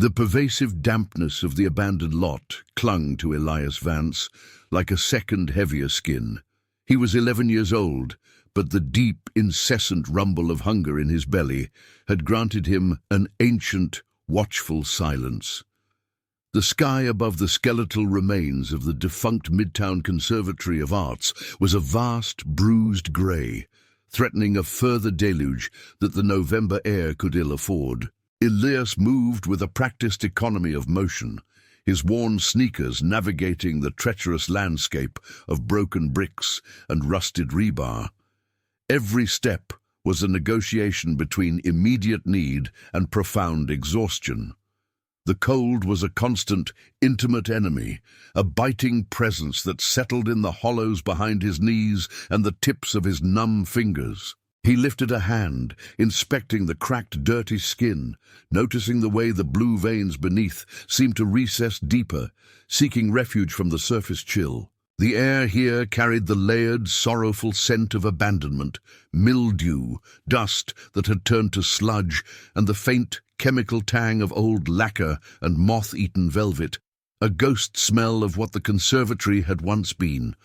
The pervasive dampness of the abandoned lot clung to Elias Vance like a second heavier skin. He was 11 years old, but the deep, incessant rumble of hunger in his belly had granted him an ancient, watchful silence. The sky above the skeletal remains of the defunct Midtown Conservatory of Arts was a vast, bruised grey, threatening a further deluge that the November air could ill afford. Elias moved with a practiced economy of motion, his worn sneakers navigating the treacherous landscape of broken bricks and rusted rebar. Every step was a negotiation between immediate need and profound exhaustion. The cold was a constant, intimate enemy, a biting presence that settled in the hollows behind his knees and the tips of his numb fingers. He lifted a hand, inspecting the cracked, dirty skin, noticing the way the blue veins beneath seemed to recess deeper, seeking refuge from the surface chill. The air here carried the layered, sorrowful scent of abandonment, mildew, dust that had turned to sludge, and the faint, chemical tang of old lacquer and moth-eaten velvet, a ghost smell of what the conservatory had once been.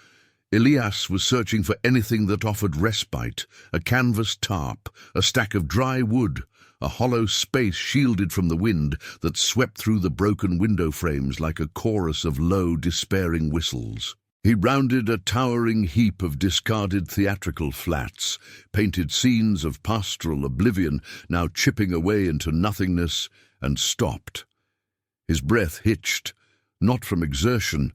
Elias was searching for anything that offered respite, a canvas tarp, a stack of dry wood, a hollow space shielded from the wind that swept through the broken window frames like a chorus of low, despairing whistles. He rounded a towering heap of discarded theatrical flats, painted scenes of pastoral oblivion now chipping away into nothingness, and stopped. His breath hitched, not from exertion,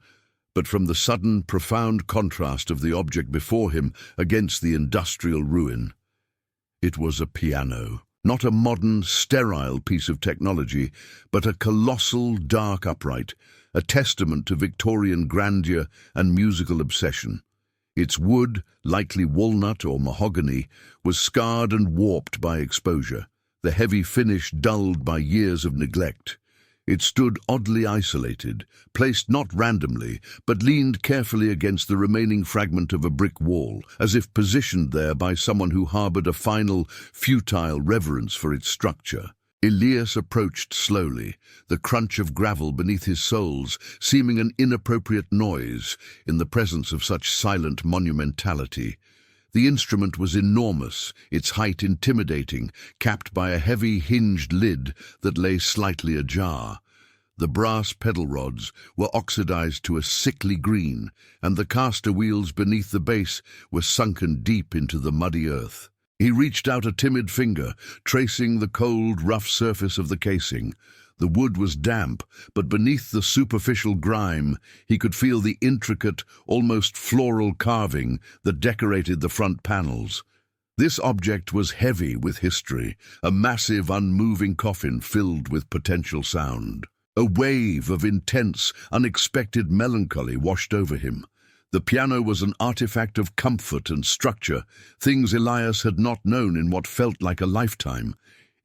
but from the sudden, profound contrast of the object before him against the industrial ruin. It was a piano. Not a modern, sterile piece of technology, but a colossal, dark upright, a testament to Victorian grandeur and musical obsession. Its wood, likely walnut or mahogany, was scarred and warped by exposure, the heavy finish dulled by years of neglect. It stood oddly isolated, placed not randomly, but leaned carefully against the remaining fragment of a brick wall, as if positioned there by someone who harbored a final, futile reverence for its structure. Elias approached slowly, the crunch of gravel beneath his soles seeming an inappropriate noise in the presence of such silent monumentality. The instrument was enormous, its height intimidating, capped by a heavy hinged lid that lay slightly ajar. The brass pedal rods were oxidized to a sickly green, and the caster wheels beneath the base were sunken deep into the muddy earth. He reached out a timid finger, tracing the cold, rough surface of the casing. The wood was damp, but beneath the superficial grime, he could feel the intricate, almost floral carving that decorated the front panels. This object was heavy with history, a massive, unmoving coffin filled with potential sound. A wave of intense, unexpected melancholy washed over him. The piano was an artifact of comfort and structure, things Elias had not known in what felt like a lifetime.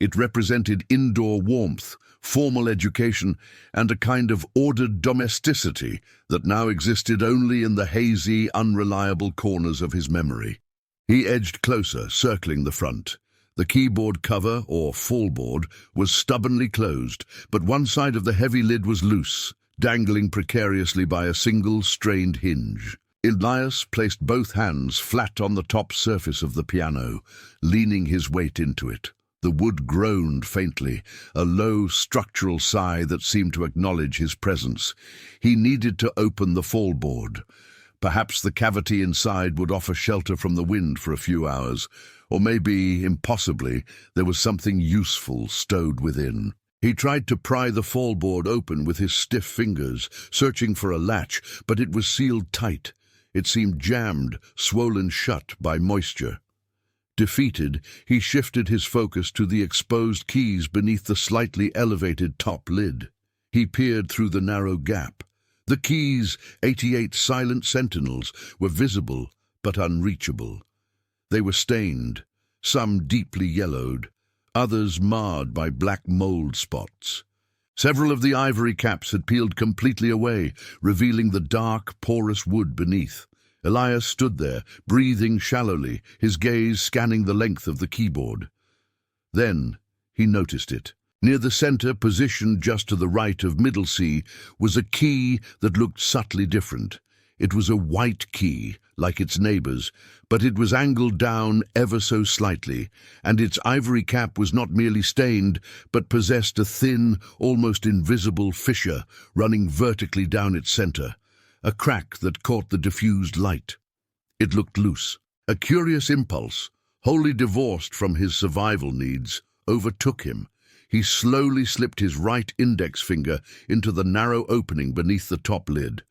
It represented indoor warmth, formal education, and a kind of ordered domesticity that now existed only in the hazy, unreliable corners of his memory. He edged closer, circling the front. The keyboard cover, or fallboard, was stubbornly closed, but one side of the heavy lid was loose, dangling precariously by a single strained hinge. Elias placed both hands flat on the top surface of the piano, leaning his weight into it. The wood groaned faintly, a low structural sigh that seemed to acknowledge his presence. He needed to open the fallboard. Perhaps the cavity inside would offer shelter from the wind for a few hours, or maybe, impossibly, there was something useful stowed within. He tried to pry the fallboard open with his stiff fingers, searching for a latch, but it was sealed tight. It seemed jammed, swollen shut by moisture. Defeated, he shifted his focus to the exposed keys beneath the slightly elevated top lid. He peered through the narrow gap. The keys, 88 silent sentinels, were visible but unreachable. They were stained, some deeply yellowed, others marred by black mold spots. Several of the ivory caps had peeled completely away, revealing the dark, porous wood beneath. Elias stood there, breathing shallowly, his gaze scanning the length of the keyboard. Then he noticed it, Near the center, positioned just to the right of Middlesea, was a key that looked subtly different. It was a white key, like its neighbors, but it was angled down ever so slightly, and its ivory cap was not merely stained, but possessed a thin, almost invisible fissure running vertically down its center, a crack that caught the diffused light. It looked loose. A curious impulse, wholly divorced from his survival needs, overtook him. He slowly slipped his right index finger into the narrow opening beneath the top lid.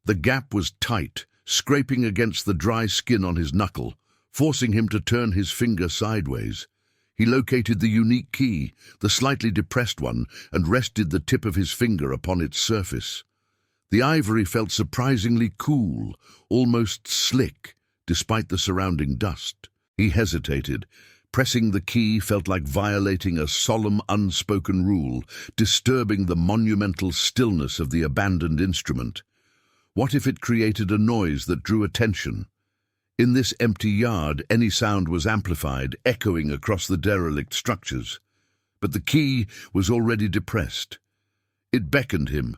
The gap was tight, scraping against the dry skin on his knuckle, forcing him to turn his finger sideways. He located the unique key, the slightly depressed one, and rested the tip of his finger upon its surface. The ivory felt surprisingly cool, almost slick, despite the surrounding dust. He hesitated. Pressing the key felt like violating a solemn, unspoken rule, disturbing the monumental stillness of the abandoned instrument. What if it created a noise that drew attention? In this empty yard, any sound was amplified, echoing across the derelict structures. But the key was already depressed. It beckoned him.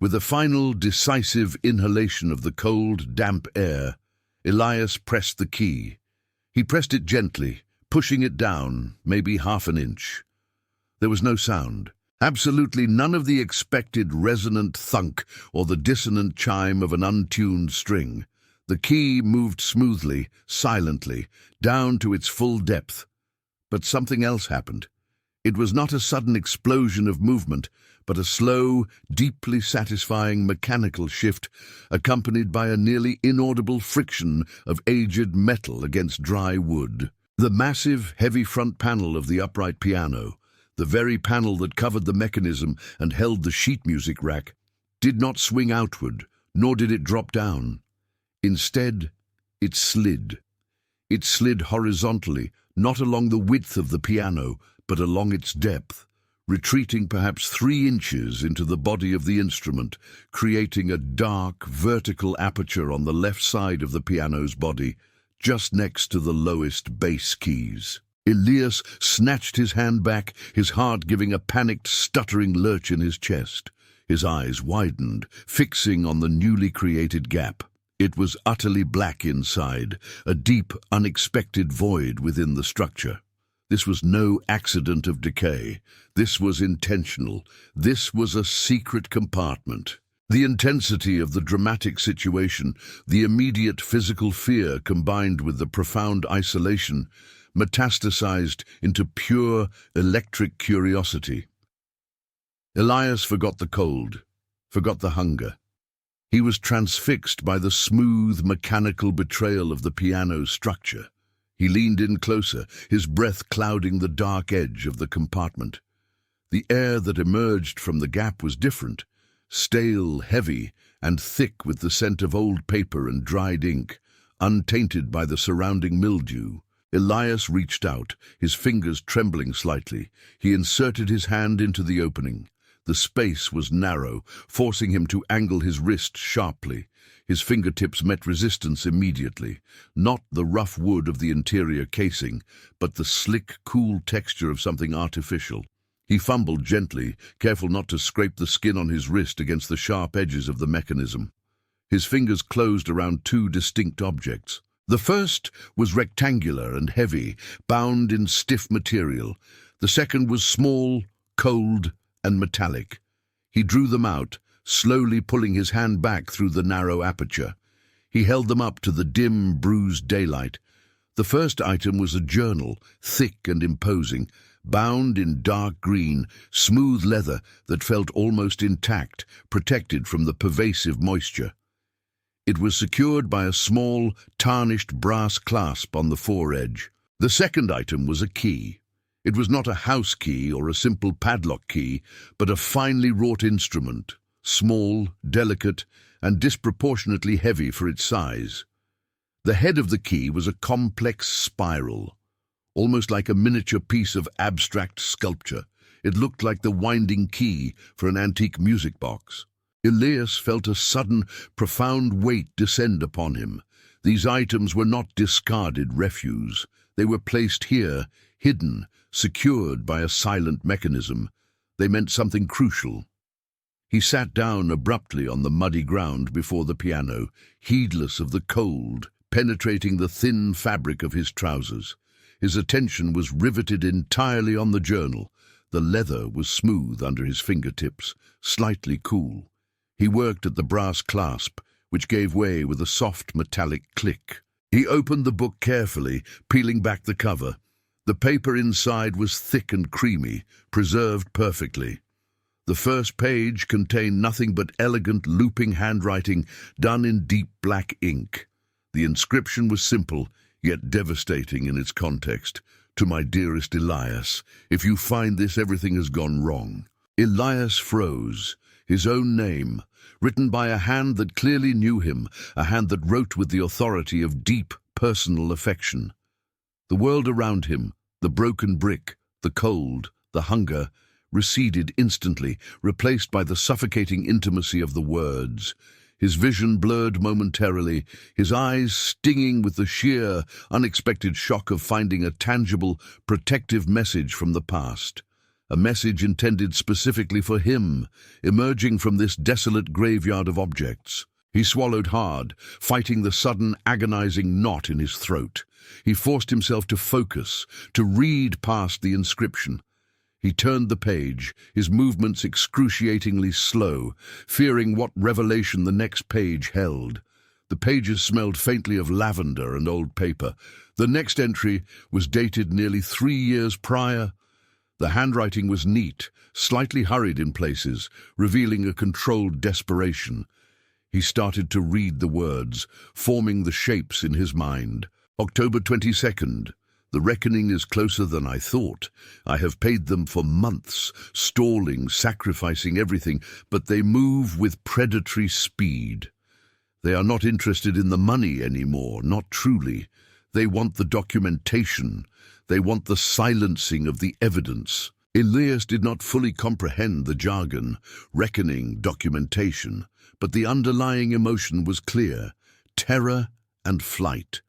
With a final, decisive inhalation of the cold, damp air, Elias pressed the key. He pressed it gently, pushing it down, maybe half an inch. There was no sound. Absolutely none of the expected resonant thunk or the dissonant chime of an untuned string. The key moved smoothly, silently, down to its full depth. But something else happened. It was not a sudden explosion of movement, but a slow, deeply satisfying mechanical shift accompanied by a nearly inaudible friction of aged metal against dry wood. The massive, heavy front panel of the upright piano, the very panel that covered the mechanism and held the sheet music rack, did not swing outward, nor did it drop down. Instead, it slid. It slid horizontally, not along the width of the piano, but along its depth, retreating perhaps 3 inches into the body of the instrument, creating a dark, vertical aperture on the left side of the piano's body, just next to the lowest bass keys. Elias snatched his hand back, his heart giving a panicked, stuttering lurch in his chest. His eyes widened, fixing on the newly created gap. It was utterly black inside, a deep, unexpected void within the structure. This was no accident of decay. This was intentional. This was a secret compartment. The intensity of the dramatic situation, the immediate physical fear combined with the profound isolation, metastasized into pure electric curiosity. Elias forgot the cold, forgot the hunger. He was transfixed by the smooth, mechanical betrayal of the piano's structure. He leaned in closer, his breath clouding the dark edge of the compartment. The air that emerged from the gap was different, stale, heavy, and thick with the scent of old paper and dried ink, untainted by the surrounding mildew. Elias reached out, his fingers trembling slightly. He inserted his hand into the opening. The space was narrow, forcing him to angle his wrist sharply. His fingertips met resistance immediately, not the rough wood of the interior casing, but the slick, cool texture of something artificial. He fumbled gently, careful not to scrape the skin on his wrist against the sharp edges of the mechanism. His fingers closed around 2 distinct objects. The first was rectangular and heavy, bound in stiff material. The second was small, cold, and metallic. He drew them out, slowly pulling his hand back through the narrow aperture. He held them up to the dim, bruised daylight. The first item was a journal, thick and imposing, bound in dark green, smooth leather that felt almost intact, protected from the pervasive moisture. It was secured by a small, tarnished brass clasp on the foredge. The second item was a key. It was not a house key or a simple padlock key, but a finely wrought instrument, small, delicate, and disproportionately heavy for its size. The head of the key was a complex spiral, almost like a miniature piece of abstract sculpture. It looked like the winding key for an antique music box. Elias felt a sudden, profound weight descend upon him. These items were not discarded refuse. They were placed here, hidden, secured by a silent mechanism. They meant something crucial. He sat down abruptly on the muddy ground before the piano, heedless of the cold, penetrating the thin fabric of his trousers. His attention was riveted entirely on the journal. The leather was smooth under his fingertips, slightly cool. He worked at the brass clasp, which gave way with a soft metallic click. He opened the book carefully, peeling back the cover. The paper inside was thick and creamy, preserved perfectly. The first page contained nothing but elegant, looping handwriting done in deep black ink. The inscription was simple, yet devastating in its context. "To my dearest Elias, if you find this, everything has gone wrong." Elias froze. His own name, written by a hand that clearly knew him, a hand that wrote with the authority of deep, personal affection. The world around him, the broken brick, the cold, the hunger, receded instantly, replaced by the suffocating intimacy of the words. His vision blurred momentarily, his eyes stinging with the sheer, unexpected shock of finding a tangible, protective message from the past. A message intended specifically for him, emerging from this desolate graveyard of objects. He swallowed hard, fighting the sudden, agonizing knot in his throat. He forced himself to focus, to read past the inscription. He turned the page, his movements excruciatingly slow, fearing what revelation the next page held. The pages smelled faintly of lavender and old paper. The next entry was dated nearly 3 years prior. The handwriting was neat, slightly hurried in places, revealing a controlled desperation. He started to read the words, forming the shapes in his mind. October 22nd. The reckoning is closer than I thought. I have paid them for months, stalling, sacrificing everything, but they move with predatory speed. They are not interested in the money anymore, not truly. They want the documentation. They want the silencing of the evidence. Elias did not fully comprehend the jargon, reckoning, documentation, but the underlying emotion was clear: terror and flight.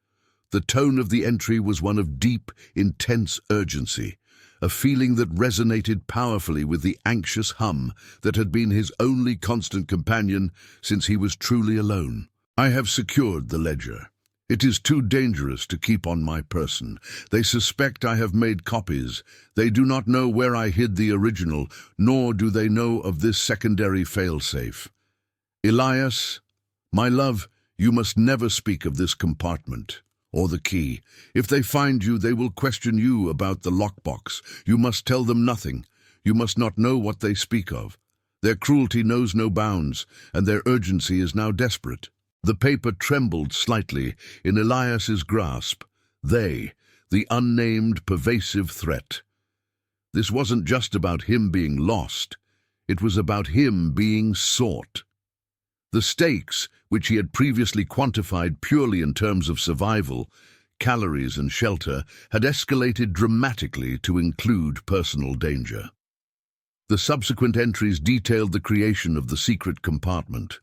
The tone of the entry was one of deep, intense urgency, a feeling that resonated powerfully with the anxious hum that had been his only constant companion since he was truly alone. "I have secured the ledger. It is too dangerous to keep on my person. They suspect I have made copies. They do not know where I hid the original, nor do they know of this secondary failsafe. Elias, my love, you must never speak of this compartment or the key. If they find you, they will question you about the lockbox. You must tell them nothing. You must not know what they speak of. Their cruelty knows no bounds, and their urgency is now desperate." The paper trembled slightly in Elias's grasp. They, the unnamed, pervasive threat. This wasn't just about him being lost. It was about him being sought. The stakes, which he had previously quantified purely in terms of survival, calories and shelter, had escalated dramatically to include personal danger. The subsequent entries detailed the creation of the secret compartment.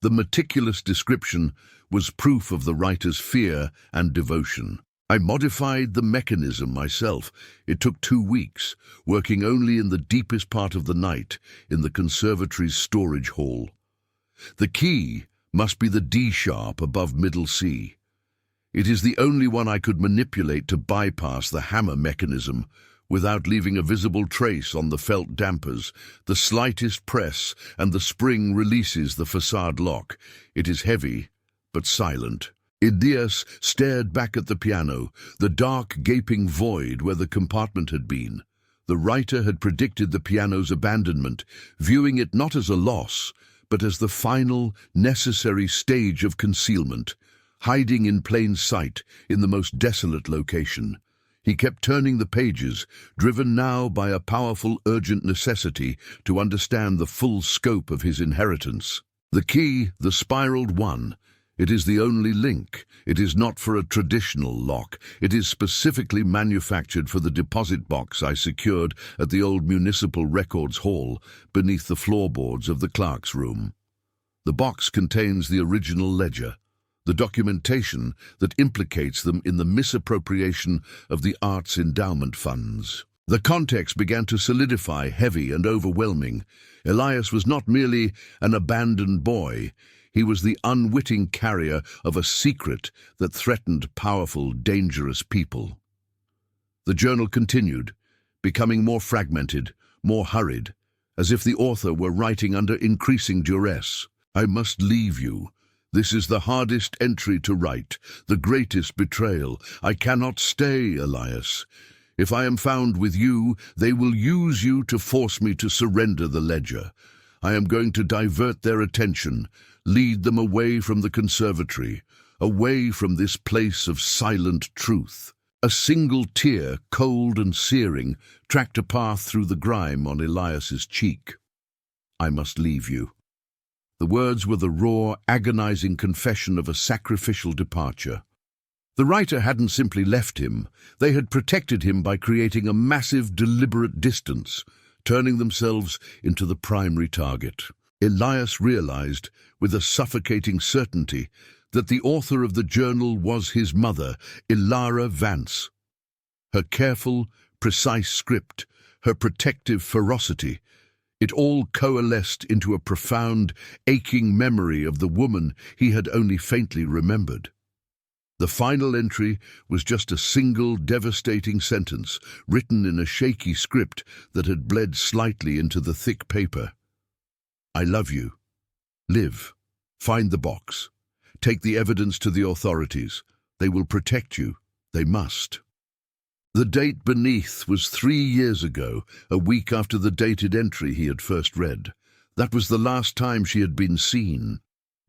The meticulous description was proof of the writer's fear and devotion. I modified the mechanism myself. It took 2 weeks, working only in the deepest part of the night in the conservatory's storage hall. The key must be the D sharp above middle C. It is the only one I could manipulate to bypass the hammer mechanism without leaving a visible trace on the felt dampers. The slightest press and the spring releases the facade lock. It is heavy, but silent. Elias stared back at the piano, the dark, gaping void where the compartment had been. The writer had predicted the piano's abandonment, viewing it not as a loss, but as the final, necessary stage of concealment, hiding in plain sight in the most desolate location. He kept turning the pages, driven now by a powerful, urgent necessity to understand the full scope of his inheritance. The key, the spiraled one, it is the only link. It is not for a traditional lock. It is specifically manufactured for the deposit box I secured at the old Municipal Records Hall beneath the floorboards of the clerk's room. The box contains the original ledger, the documentation that implicates them in the misappropriation of the arts endowment funds. The context began to solidify, heavy and overwhelming. Elias was not merely an abandoned boy. He was the unwitting carrier of a secret that threatened powerful, dangerous people. The journal continued, becoming more fragmented, more hurried, as if the author were writing under increasing duress. "I must leave you. This is the hardest entry to write, the greatest betrayal. I cannot stay, Elias. If I am found with you, they will use you to force me to surrender the ledger. I am going to divert their attention, lead them away from the conservatory, away from this place of silent truth." A single tear, cold and searing, tracked a path through the grime on Elias's cheek. "I must leave you." The words were the raw, agonizing confession of a sacrificial departure. The writer hadn't simply left him. They had protected him by creating a massive, deliberate distance, turning themselves into the primary target. Elias realized, with a suffocating certainty, that the author of the journal was his mother, Elias Vance. Her careful, precise script, her protective ferocity, it all coalesced into a profound, aching memory of the woman he had only faintly remembered. The final entry was just a single devastating sentence, written in a shaky script that had bled slightly into the thick paper. "I love you. Live. Find the box. Take the evidence to the authorities. They will protect you. They must." The date beneath was 3 years ago, a week after the dated entry he had first read. That was the last time she had been seen.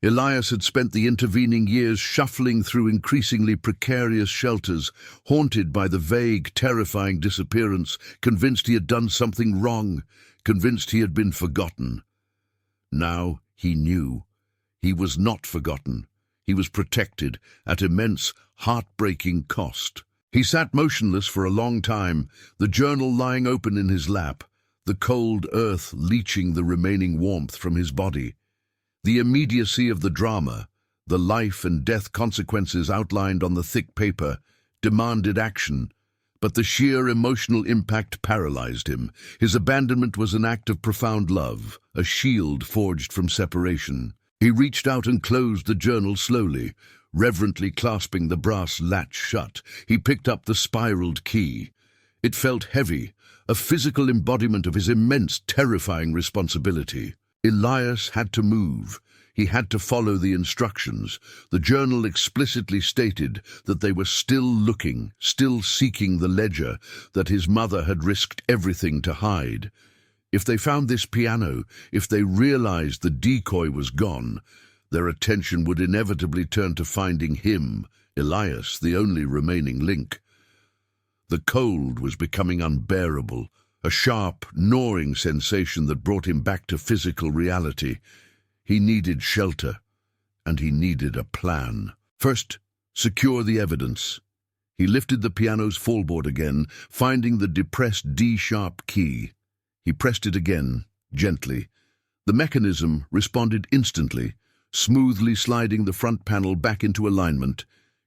Elias had spent the intervening years shuffling through increasingly precarious shelters, haunted by the vague, terrifying disappearance, convinced he had done something wrong, convinced he had been forgotten. Now he knew. He was not forgotten. He was protected at immense, heartbreaking cost. He sat motionless for a long time, the journal lying open in his lap, the cold earth leaching the remaining warmth from his body. The immediacy of the drama, the life and death consequences outlined on the thick paper, demanded action, but the sheer emotional impact paralyzed him. His abandonment was an act of profound love, a shield forged from separation. He reached out and closed the journal slowly, reverently clasping the brass latch shut. He picked up the spiraled key. It felt heavy, a physical embodiment of his immense, terrifying responsibility. Elias had to move. He had to follow the instructions. The journal explicitly stated that they were still looking, still seeking the ledger, that his mother had risked everything to hide. If they found this piano, if they realized the decoy was gone, their attention would inevitably turn to finding him, Elias, the only remaining link. The cold was becoming unbearable, a sharp, gnawing sensation that brought him back to physical reality. He needed shelter, and he needed a plan. First, secure the evidence. He lifted the piano's fallboard again, finding the depressed D-sharp key. He pressed it again, gently. The mechanism responded instantly, smoothly sliding the front panel back into alignment,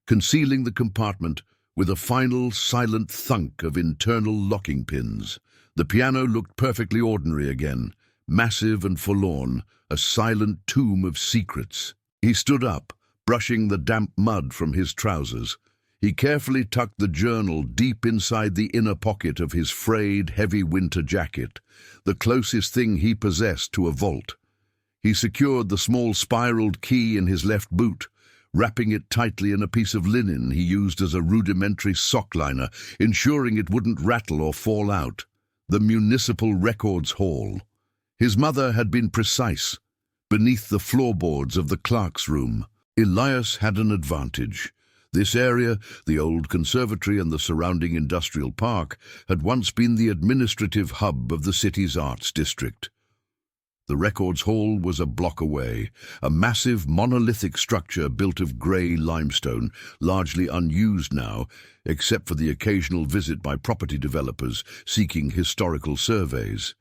concealing the compartment with a final silent thunk of internal locking pins. The piano looked perfectly ordinary again, massive and forlorn, a silent tomb of secrets. He stood up, brushing the damp mud from his trousers. He carefully tucked the journal deep inside the inner pocket of his frayed, heavy winter jacket, the closest thing he possessed to a vault. He secured the small spiraled key in his left boot, wrapping it tightly in a piece of linen he used as a rudimentary sock liner, ensuring it wouldn't rattle or fall out. The Municipal Records Hall. His mother had been precise, beneath the floorboards of the clerk's room. Elias had an advantage. This area, the old conservatory and the surrounding industrial park, had once been the administrative hub of the city's arts district. The Records Hall was a block away, a massive monolithic structure built of grey limestone, largely unused now, except for the occasional visit by property developers seeking historical surveys.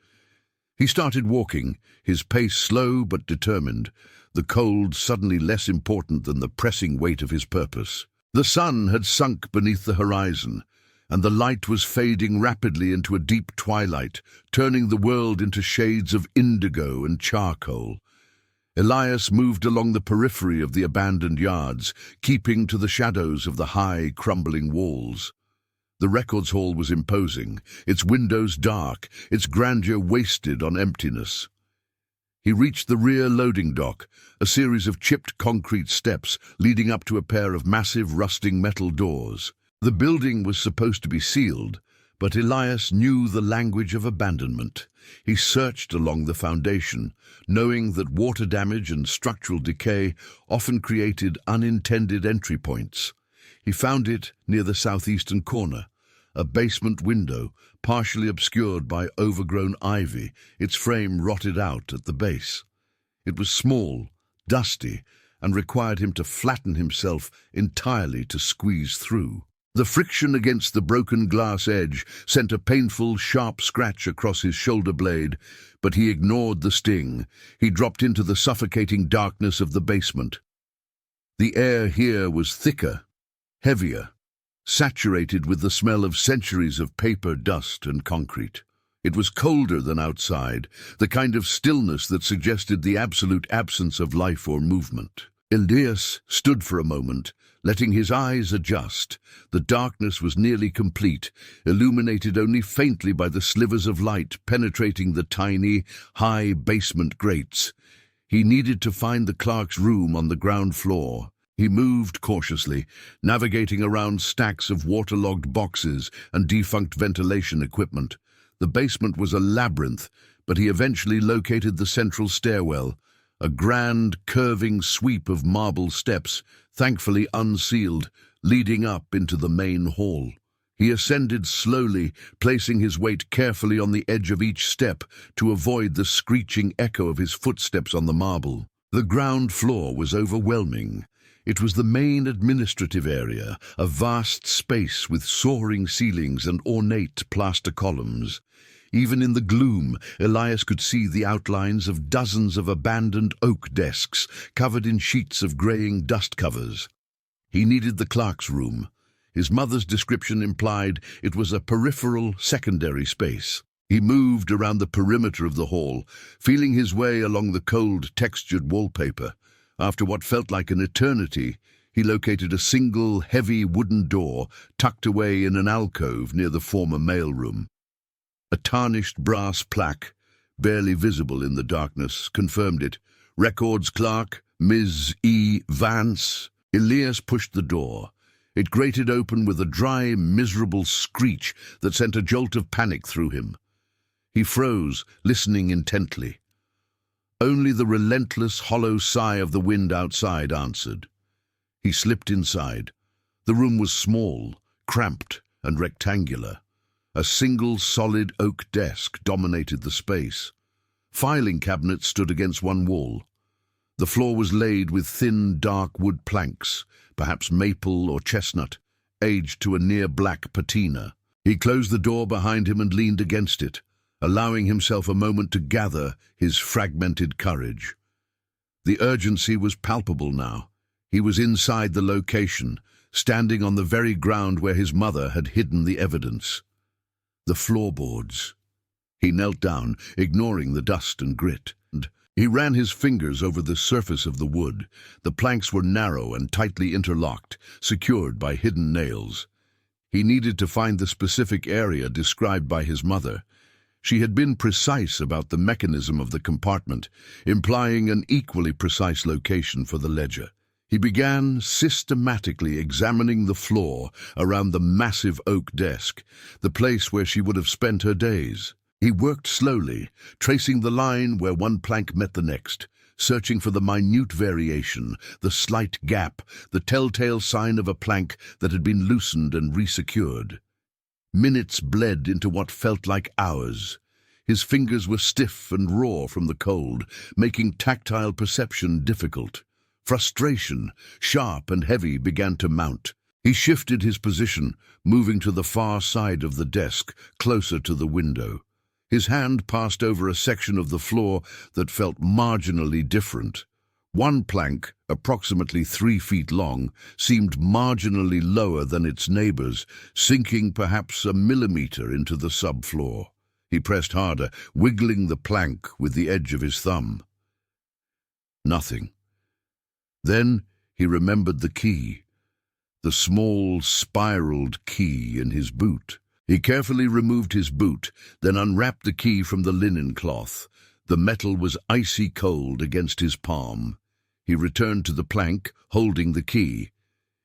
He started walking, his pace slow but determined, the cold suddenly less important than the pressing weight of his purpose. The sun had sunk beneath the horizon, and the light was fading rapidly into a deep twilight, turning the world into shades of indigo and charcoal. Elias moved along the periphery of the abandoned yards, keeping to the shadows of the high, crumbling walls. The records hall was imposing, its windows dark, its grandeur wasted on emptiness. He reached the rear loading dock, a series of chipped concrete steps leading up to a pair of massive rusting metal doors. The building was supposed to be sealed, but Elias knew the language of abandonment. He searched along the foundation, knowing that water damage and structural decay often created unintended entry points. He found it near the southeastern corner, a basement window partially obscured by overgrown ivy, its frame rotted out at the base. It was small, dusty, and required him to flatten himself entirely to squeeze through. The friction against the broken glass edge sent a painful, sharp scratch across his shoulder blade, but he ignored the sting. He dropped into the suffocating darkness of the basement. The air here was thicker, heavier, saturated with the smell of centuries of paper, dust, and concrete. It was colder than outside, the kind of stillness that suggested the absolute absence of life or movement. Elias stood for a moment, letting his eyes adjust. The darkness was nearly complete, illuminated only faintly by the slivers of light penetrating the tiny, high basement grates. He needed to find the clerk's room on the ground floor. He moved cautiously, navigating around stacks of waterlogged boxes and defunct ventilation equipment. The basement was a labyrinth, but he eventually located the central stairwell, a grand, curving sweep of marble steps, thankfully unsealed, leading up into the main hall. He ascended slowly, placing his weight carefully on the edge of each step to avoid the screeching echo of his footsteps on the marble. The ground floor was overwhelming. It was the main administrative area, a vast space with soaring ceilings and ornate plaster columns. Even in the gloom, Elias could see the outlines of dozens of abandoned oak desks covered in sheets of graying dust covers. He needed the clerk's room. His mother's description implied it was a peripheral, secondary space. He moved around the perimeter of the hall, feeling his way along the cold, textured wallpaper. After what felt like an eternity, he located a single, heavy wooden door tucked away in an alcove near the former mailroom. A tarnished brass plaque, barely visible in the darkness, confirmed it. Records clerk, Ms. E. Vance. Elias pushed the door. It grated open with a dry, miserable screech that sent a jolt of panic through him. He froze, listening intently. Only the relentless, hollow sigh of the wind outside answered. He slipped inside. The room was small, cramped, and rectangular. A single solid oak desk dominated the space. Filing cabinets stood against one wall. The floor was laid with thin, dark wood planks, perhaps maple or chestnut, aged to a near-black patina. He closed the door behind him and leaned against it, allowing himself a moment to gather his fragmented courage. The urgency was palpable now. He was inside the location, standing on the very ground where his mother had hidden the evidence. The floorboards. He knelt down, ignoring the dust and grit. He ran his fingers over the surface of the wood. The planks were narrow and tightly interlocked, secured by hidden nails. He needed to find the specific area described by his mother. She had been precise about the mechanism of the compartment, implying an equally precise location for the ledger. He began systematically examining the floor around the massive oak desk, the place where she would have spent her days. He worked slowly, tracing the line where one plank met the next, searching for the minute variation, the slight gap, the telltale sign of a plank that had been loosened and resecured. Minutes bled into what felt like hours. His fingers were stiff and raw from the cold, making tactile perception difficult. Frustration, sharp and heavy, began to mount. He shifted his position, moving to the far side of the desk, closer to the window. His hand passed over a section of the floor that felt marginally different. One plank, approximately 3 feet long, seemed marginally lower than its neighbors, sinking perhaps a millimeter into the subfloor. He pressed harder, wiggling the plank with the edge of his thumb. Nothing. Then he remembered the key, the small, spiraled key in his boot. He carefully removed his boot, then unwrapped the key from the linen cloth. The metal was icy cold against his palm. He returned to the plank, holding the key.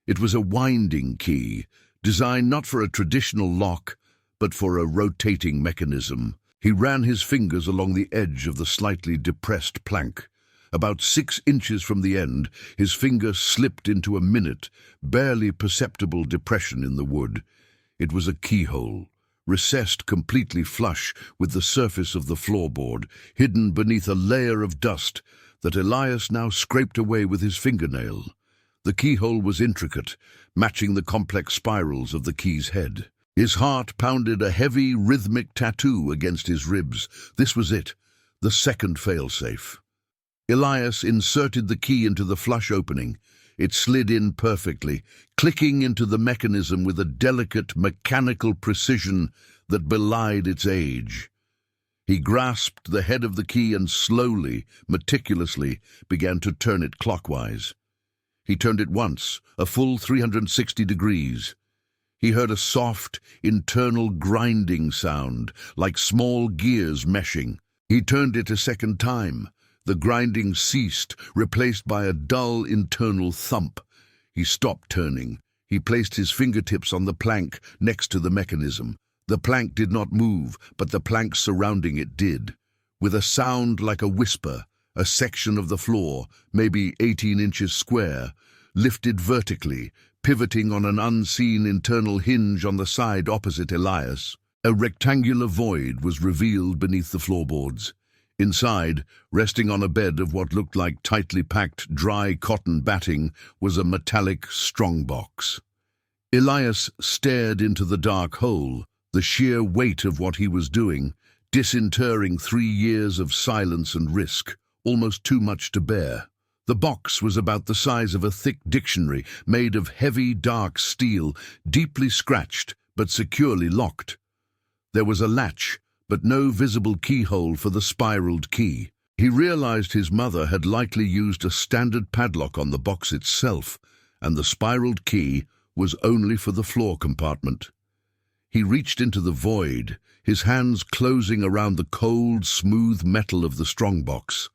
It was a winding key, designed not for a traditional lock, but for a rotating mechanism. He ran his fingers along the edge of the slightly depressed plank. About 6 inches from the end, his finger slipped into a minute, barely perceptible depression in the wood. It was a keyhole, recessed completely flush with the surface of the floorboard, hidden beneath a layer of dust that Elias now scraped away with his fingernail. The keyhole was intricate, matching the complex spirals of the key's head. His heart pounded a heavy, rhythmic tattoo against his ribs. This was it, the second failsafe. Elias inserted the key into the flush opening. It slid in perfectly, clicking into the mechanism with a delicate, mechanical precision that belied its age. He grasped the head of the key and slowly, meticulously, began to turn it clockwise. He turned it once, a full 360 degrees. He heard a soft, internal grinding sound, like small gears meshing. He turned it a second time. The grinding ceased, replaced by a dull internal thump. He stopped turning. He placed his fingertips on the plank next to the mechanism. The plank did not move, but the planks surrounding it did. With a sound like a whisper, a section of the floor, maybe 18 inches square, lifted vertically, pivoting on an unseen internal hinge on the side opposite Elias. A rectangular void was revealed beneath the floorboards. Inside, resting on a bed of what looked like tightly packed, dry cotton batting, was a metallic strongbox. Elias stared into the dark hole, the sheer weight of what he was doing, disinterring 3 years of silence and risk, almost too much to bear. The box was about the size of a thick dictionary, made of heavy, dark steel, deeply scratched, but securely locked. There was a latch, but no visible keyhole for the spiraled key. He realized his mother had likely used a standard padlock on the box itself, and the spiraled key was only for the floor compartment. He reached into the void, his hands closing around the cold, smooth metal of the strongbox.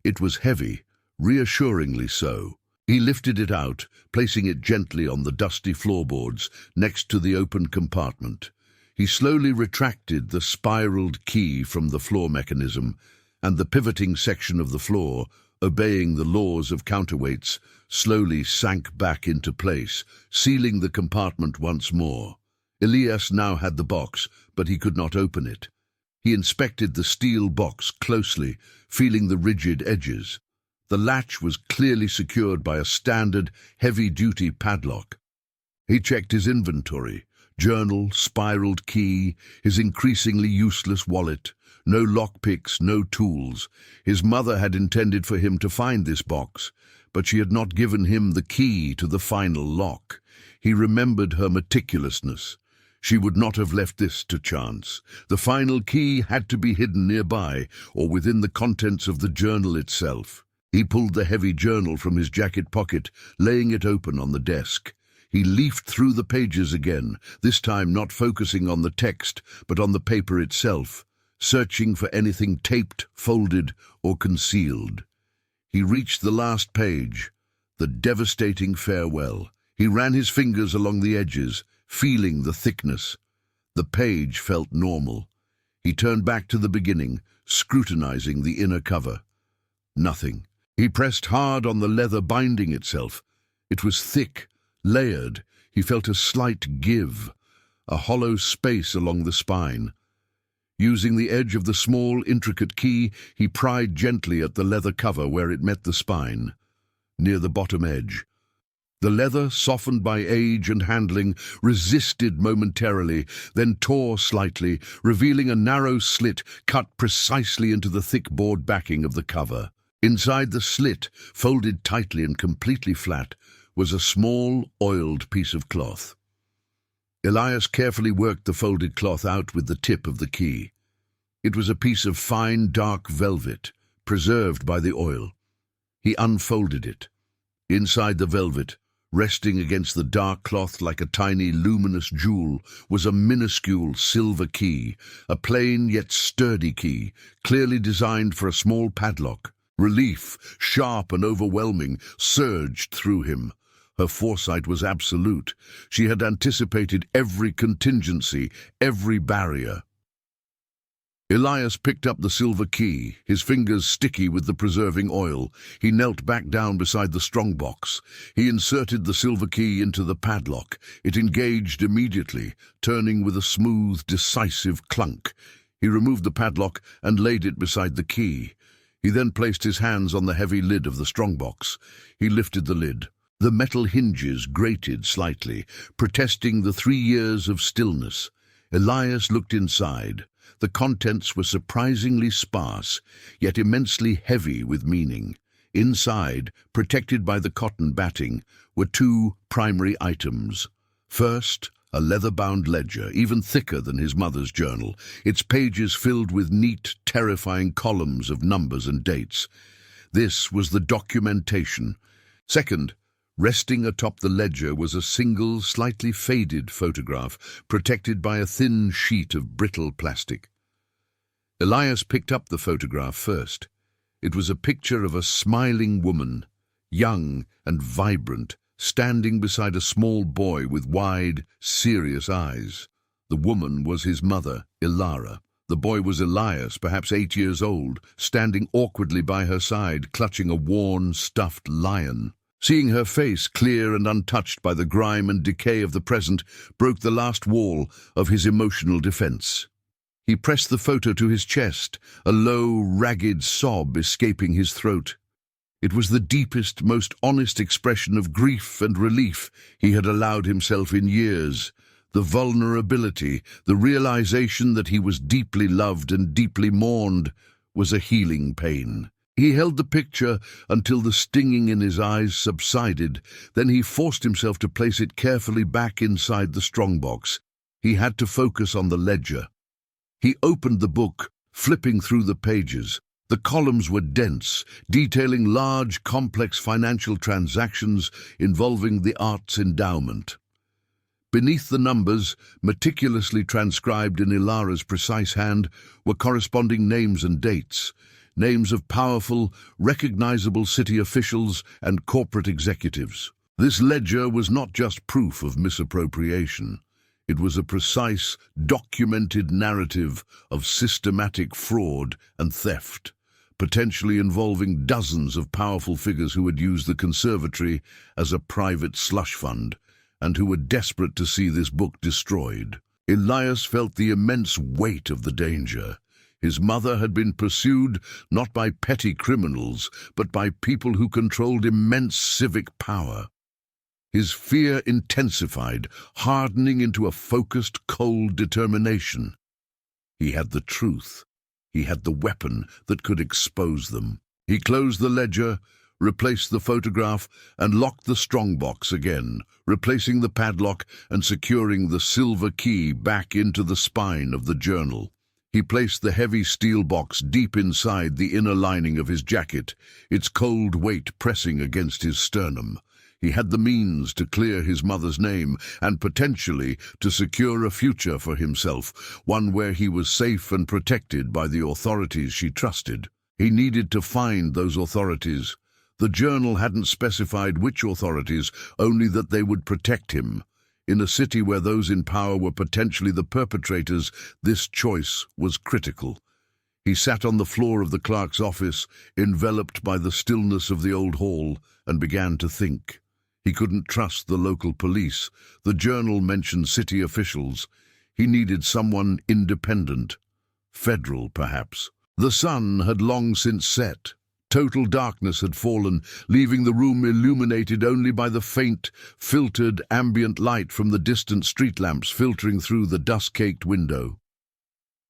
It was heavy, reassuringly so. He lifted it out, placing it gently on the dusty floorboards next to the open compartment. He slowly retracted the spiraled key from the floor mechanism, and the pivoting section of the floor, obeying the laws of counterweights, slowly sank back into place, sealing the compartment once more. Elias now had the box, but he could not open it. He inspected the steel box closely, feeling the rigid edges. The latch was clearly secured by a standard, heavy-duty padlock. He checked his inventory: journal, spiraled key, his increasingly useless wallet. No lockpicks, no tools. His mother had intended for him to find this box, but she had not given him the key to the final lock. He remembered her meticulousness. She would not have left this to chance. The final key had to be hidden nearby, or within the contents of the journal itself. He pulled the heavy journal from his jacket pocket, laying it open on the desk. He leafed through the pages again, this time not focusing on the text, but on the paper itself, searching for anything taped, folded, or concealed. He reached the last page, the devastating farewell. He ran his fingers along the edges, feeling the thickness. The page felt normal. He turned back to the beginning, scrutinizing the inner cover. Nothing. He pressed hard on the leather binding itself. It was thick, layered. He felt a slight give, a hollow space along the spine. Using the edge of the small, intricate key, he pried gently at the leather cover where it met the spine, near the bottom edge. The leather, softened by age and handling, resisted momentarily, then tore slightly, revealing a narrow slit cut precisely into the thick board backing of the cover. Inside the slit, folded tightly and completely flat, was a small, oiled piece of cloth. Elias carefully worked the folded cloth out with the tip of the key. It was a piece of fine, dark velvet, preserved by the oil. He unfolded it. Inside the velvet, resting against the dark cloth like a tiny, luminous jewel, was a minuscule silver key, a plain yet sturdy key, clearly designed for a small padlock. Relief, sharp and overwhelming, surged through him. Her foresight was absolute. She had anticipated every contingency, every barrier. Elias picked up the silver key, his fingers sticky with the preserving oil. He knelt back down beside the strongbox. He inserted the silver key into the padlock. It engaged immediately, turning with a smooth, decisive clunk. He removed the padlock and laid it beside the key. He then placed his hands on the heavy lid of the strongbox. He lifted the lid. The metal hinges grated slightly, protesting the 3 years of stillness. Elias looked inside. The contents were surprisingly sparse, yet immensely heavy with meaning. Inside, protected by the cotton batting, were 2 primary items. First, a leather-bound ledger, even thicker than his mother's journal, its pages filled with neat, terrifying columns of numbers and dates. This was the documentation. Second, resting atop the ledger was a single, slightly faded photograph, protected by a thin sheet of brittle plastic. Elias picked up the photograph first. It was a picture of a smiling woman, young and vibrant, standing beside a small boy with wide, serious eyes. The woman was his mother, Ilara. The boy was Elias, perhaps 8 years old, standing awkwardly by her side, clutching a worn, stuffed lion. Seeing her face, clear and untouched by the grime and decay of the present, broke the last wall of his emotional defense. He pressed the photo to his chest, a low, ragged sob escaping his throat. It was the deepest, most honest expression of grief and relief he had allowed himself in years. The vulnerability, the realization that he was deeply loved and deeply mourned, was a healing pain. He held the picture until the stinging in his eyes subsided. Then he forced himself to place it carefully back inside the strongbox. He had to focus on the ledger. He opened the book, flipping through the pages. The columns were dense, detailing large, complex financial transactions involving the arts endowment. Beneath the numbers, meticulously transcribed in Ilara's precise hand, were corresponding names and dates, names of powerful, recognizable city officials and corporate executives. This ledger was not just proof of misappropriation. It was a precise, documented narrative of systematic fraud and theft, potentially involving dozens of powerful figures who had used the conservatory as a private slush fund and who were desperate to see this book destroyed. Elias felt the immense weight of the danger. His mother had been pursued not by petty criminals, but by people who controlled immense civic power. His fear intensified, hardening into a focused, cold determination. He had the truth. He had the weapon that could expose them. He closed the ledger, replaced the photograph, and locked the strongbox again, replacing the padlock and securing the silver key back into the spine of the journal. He placed the heavy steel box deep inside the inner lining of his jacket, its cold weight pressing against his sternum. He had the means to clear his mother's name and potentially to secure a future for himself, one where he was safe and protected by the authorities she trusted. He needed to find those authorities. The journal hadn't specified which authorities, only that they would protect him. In a city where those in power were potentially the perpetrators, this choice was critical. He sat on the floor of the clerk's office, enveloped by the stillness of the old hall, and began to think. He couldn't trust the local police. The journal mentioned city officials. He needed someone independent. Federal, perhaps. The sun had long since set. Total darkness had fallen, leaving the room illuminated only by the faint, filtered, ambient light from the distant street lamps filtering through the dust-caked window.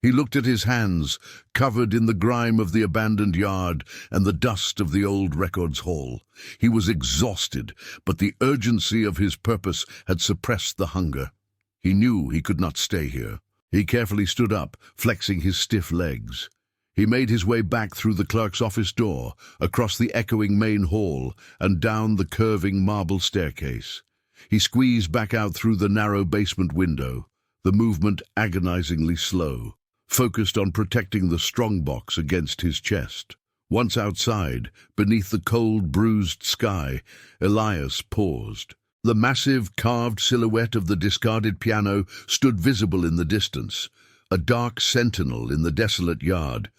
He looked at his hands, covered in the grime of the abandoned yard and the dust of the old records hall. He was exhausted, but the urgency of his purpose had suppressed the hunger. He knew he could not stay here. He carefully stood up, flexing his stiff legs. He made his way back through the clerk's office door, across the echoing main hall, and down the curving marble staircase. He squeezed back out through the narrow basement window, the movement agonizingly slow, focused on protecting the strongbox against his chest. Once outside, beneath the cold, bruised sky, Elias paused. The massive, carved silhouette of the discarded piano stood visible in the distance, a dark sentinel in the desolate yard.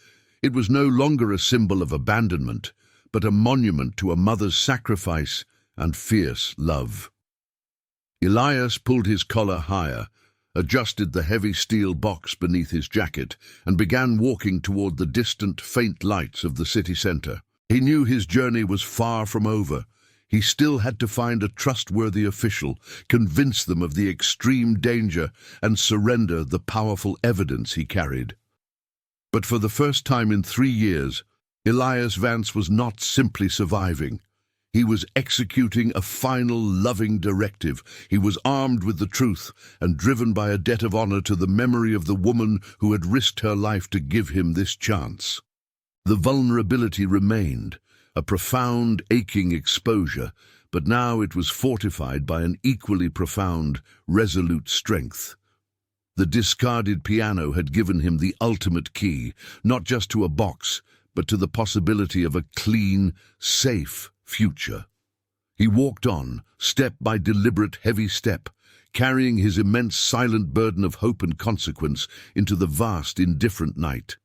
It was no longer a symbol of abandonment, but a monument to a mother's sacrifice and fierce love. Elias pulled his collar higher, adjusted the heavy steel box beneath his jacket, and began walking toward the distant, faint lights of the city center. He knew his journey was far from over. He still had to find a trustworthy official, convince them of the extreme danger, and surrender the powerful evidence he carried. But for the first time in 3 years, Elias Vance was not simply surviving. He was executing a final, loving directive. He was armed with the truth and driven by a debt of honor to the memory of the woman who had risked her life to give him this chance. The vulnerability remained, a profound, aching exposure, but now it was fortified by an equally profound, resolute strength. The discarded piano had given him the ultimate key, not just to a box, but to the possibility of a clean, safe future. He walked on, step by deliberate, heavy step, carrying his immense silent burden of hope and consequence into the vast, indifferent night.